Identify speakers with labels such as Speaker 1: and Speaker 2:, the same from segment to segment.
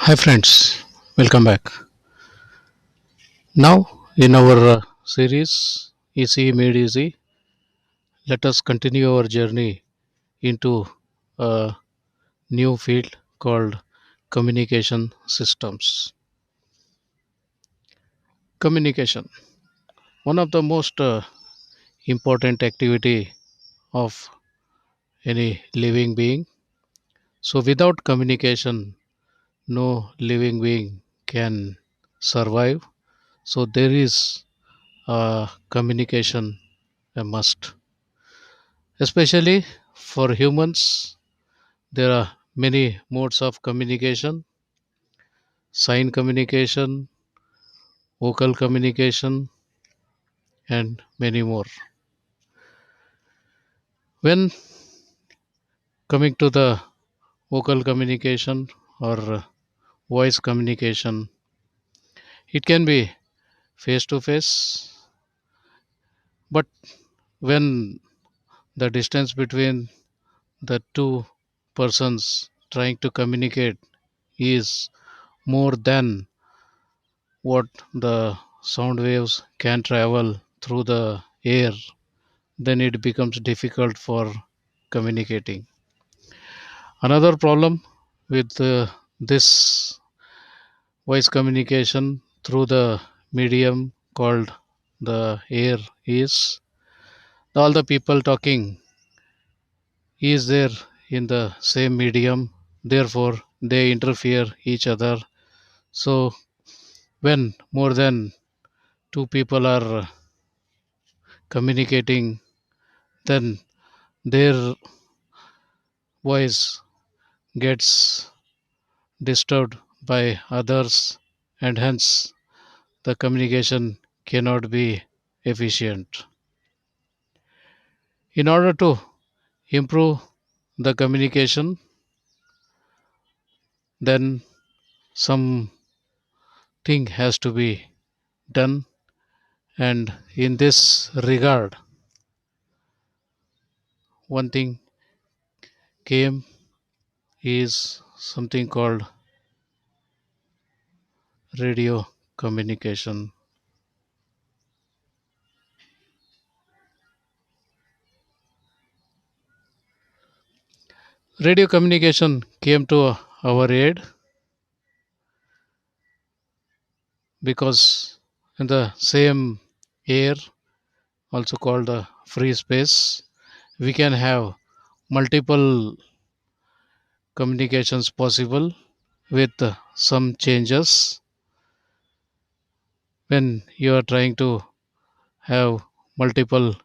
Speaker 1: Hi friends, welcome back. Now in our series Easy Made Easy, let us continue our journey into a new field called communication systems. Communication, one of the most important activity of any living being. So without communication, no living being can survive. So there is communication a must. Especially for humans, there are many modes of communication: sign communication, vocal communication, and many more. When coming to the vocal communication or voice communication, it can be face to face, but when the distance between the two persons trying to communicate is more than what the sound waves can travel through the air, then it becomes difficult for communicating. Another problem with this voice communication through the medium called the air is all the people talking is there in the same medium, therefore they interfere each other. So when more than two people are communicating, then their voice gets disturbed by others, and hence the communication cannot be efficient. In order to improve the communication, then something has to be done, and in this regard, one thing came is something called radio communication. Radio communication came to our aid because in the same air, also called the free space, we can have multiple communications possible with some changes. When you are trying to have multiple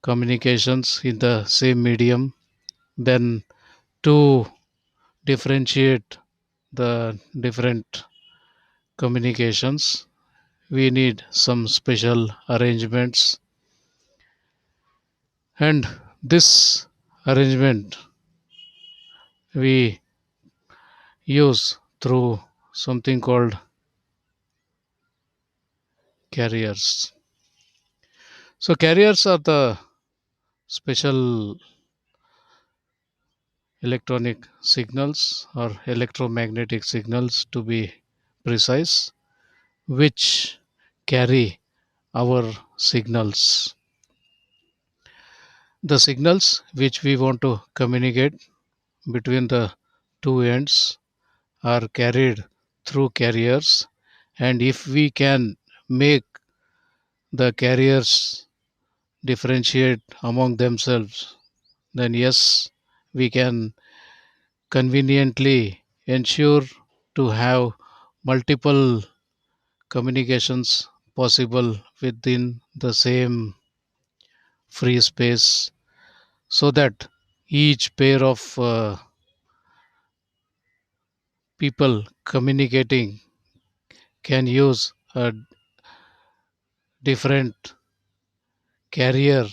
Speaker 1: communications in the same medium, then to differentiate the different communications, we need some special arrangements, and this arrangement we use through something called carriers. So carriers are the special electronic signals or electromagnetic signals to be precise, which carry our signals. The signals which we want to communicate between the two ends are carried through carriers, and if we can make the carriers differentiate among themselves, then yes, we can conveniently ensure to have multiple communications possible within the same free space, so that each pair of people communicating can use a different carrier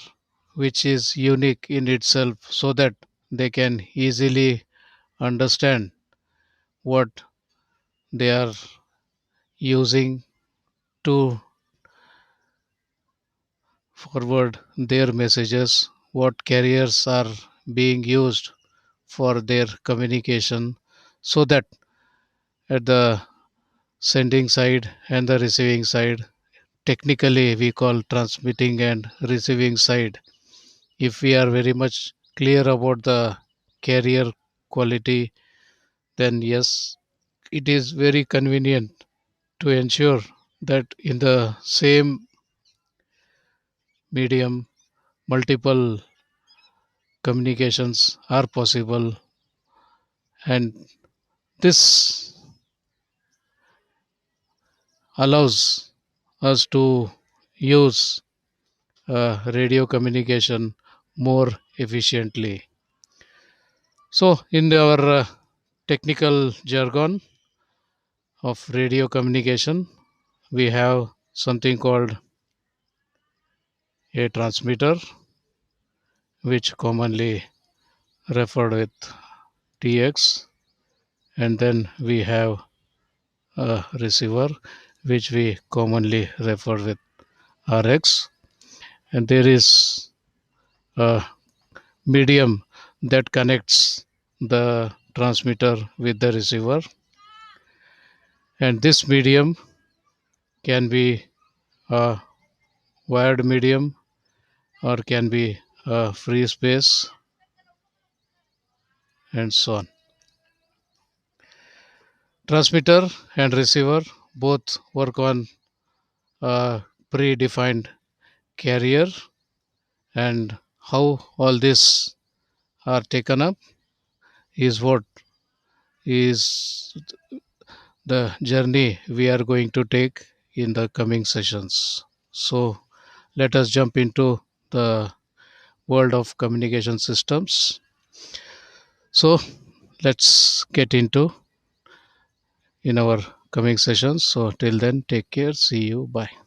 Speaker 1: which is unique in itself, so that they can easily understand what they are using to forward their messages, what carriers are being used for their communication, so that at the sending side and the receiving side. Technically, we call transmitting and receiving side. If we are very much clear about the carrier quality, then yes, it is very convenient to ensure that in the same medium, multiple communications are possible, and this allows us to use radio communication more efficiently. So, in our technical jargon of radio communication, we have something called a transmitter, which commonly referred with TX, and then we have a receiver, which we commonly refer with RX, and there is a medium that connects the transmitter with the receiver, and this medium can be a wired medium or can be a free space and so on. Transmitter and receiver both work on a predefined carrier, and how all this are taken up is what is the journey we are going to take in the coming sessions. So let us jump into the world of communication systems. So let's get into in our coming sessions. So till then, take care. See you. Bye.